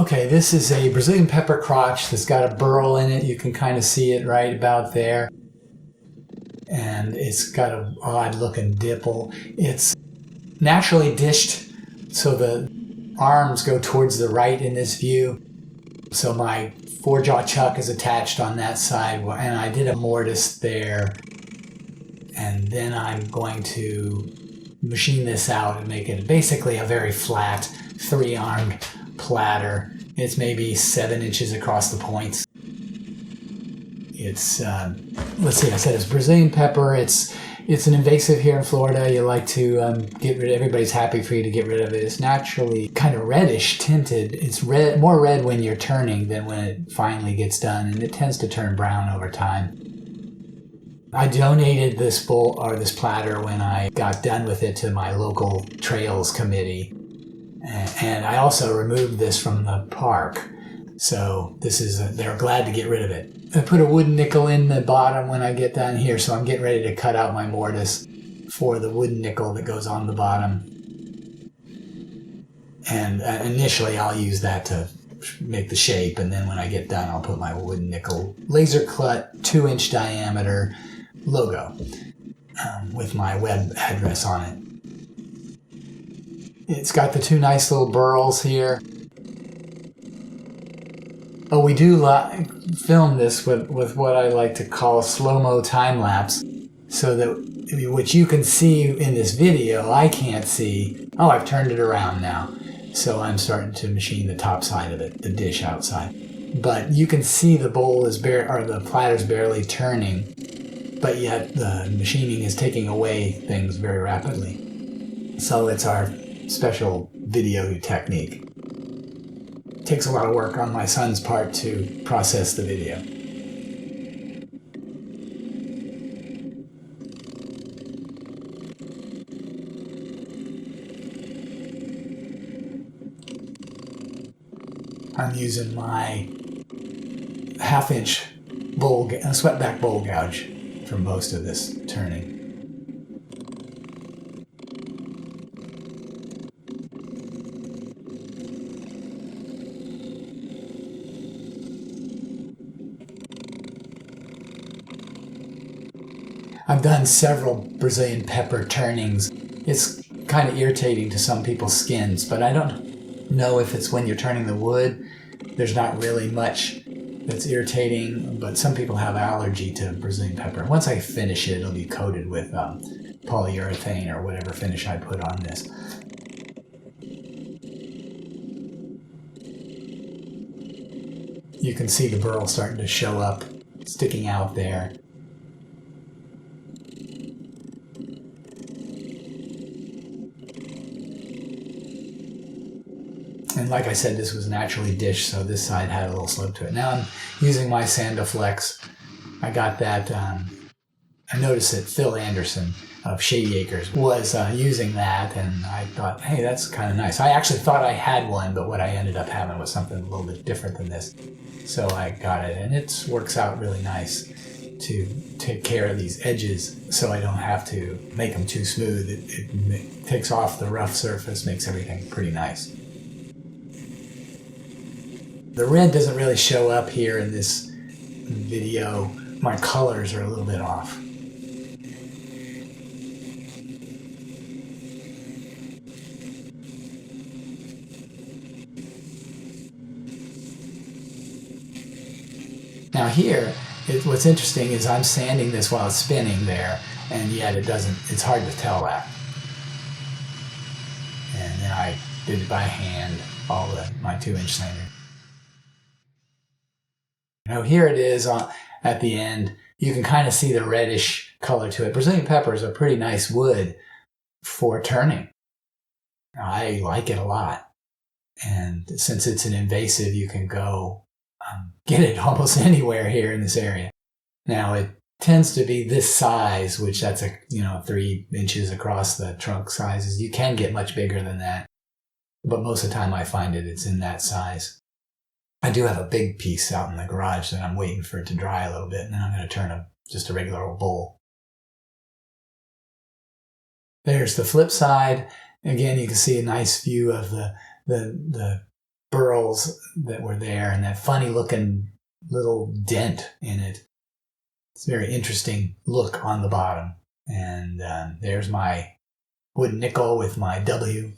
Okay, this is a Brazilian pepper crotch that's got a burl in it. You can kind of see it right about there. And it's got an odd looking dipple. It's naturally dished, so the arms go towards the right in this view. So my 4-jaw chuck is attached on that side, and I did a mortise there. And then I'm going to machine this out and make it basically a very flat 3-armed platter. It's maybe 7 inches across the points. It's, let's see, I said it's Brazilian pepper. It's an invasive here in Florida. You like to get rid of, everybody's happy for you to get rid of it. It's naturally kind of reddish tinted. It's red, more red when you're turning than when it finally gets done, and it tends to turn brown over time. I donated this bowl or this platter when I got done with it to my local trails committee. And I also removed this from the park. So this is, they're glad to get rid of it. I put a wooden nickel in the bottom when I get down here, so I'm getting ready to cut out my mortise for the wooden nickel that goes on the bottom. And initially I'll use that to make the shape, and then when I get done I'll put my wooden nickel laser cut 2-inch diameter logo with my web address on it. It's got the 2 nice little burls here. Oh, we do film this with what I like to call slow-mo time-lapse, so that what you can see in this video, I can't see. Oh, I've turned it around now. So I'm starting to machine the top side of it, the dish outside. But you can see the bowl is the platter's barely turning, but yet the machining is taking away things very rapidly. So it's our special video technique. It takes a lot of work on my son's part to process the video. I'm using my 1/2-inch sweatback bowl gouge for most of this turning. I've done several Brazilian pepper turnings. It's kind of irritating to some people's skins, but I don't know if it's when you're turning the wood. There's not really much that's irritating, but some people have allergy to Brazilian pepper. Once I finish it, it'll be coated with polyurethane or whatever finish I put on this. You can see the burl starting to show up, sticking out there. And like I said, this was naturally dished, so this side had a little slope to it. Now I'm using my Sandaflex. I got that, I noticed that Phil Anderson of Shady Acres was using that, and I thought, hey, that's kind of nice. I actually thought I had one, but what I ended up having was something a little bit different than this. So I got it, and it works out really nice to take care of these edges so I don't have to make them too smooth. It takes off the rough surface, makes everything pretty nice. The red doesn't really show up here in this video. My colors are a little bit off. Now here, what's interesting is I'm sanding this while it's spinning there, and yet it's hard to tell that. And then I did it by hand, my 2-inch sander. Now here it is at the end. You can kind of see the reddish color to it. Brazilian pepper is a pretty nice wood for turning. I like it a lot. And since it's an invasive, you can go get it almost anywhere here in this area. Now it tends to be this size, which that's 3 inches across the trunk sizes. You can get much bigger than that, but most of the time I find it's in that size. I do have a big piece out in the garage that I'm waiting for it to dry a little bit, and then I'm going to turn just a regular old bowl. There's the flip side. Again, you can see a nice view of the burls that were there and that funny looking little dent in it. It's a very interesting look on the bottom. And there's my wooden nickel with my W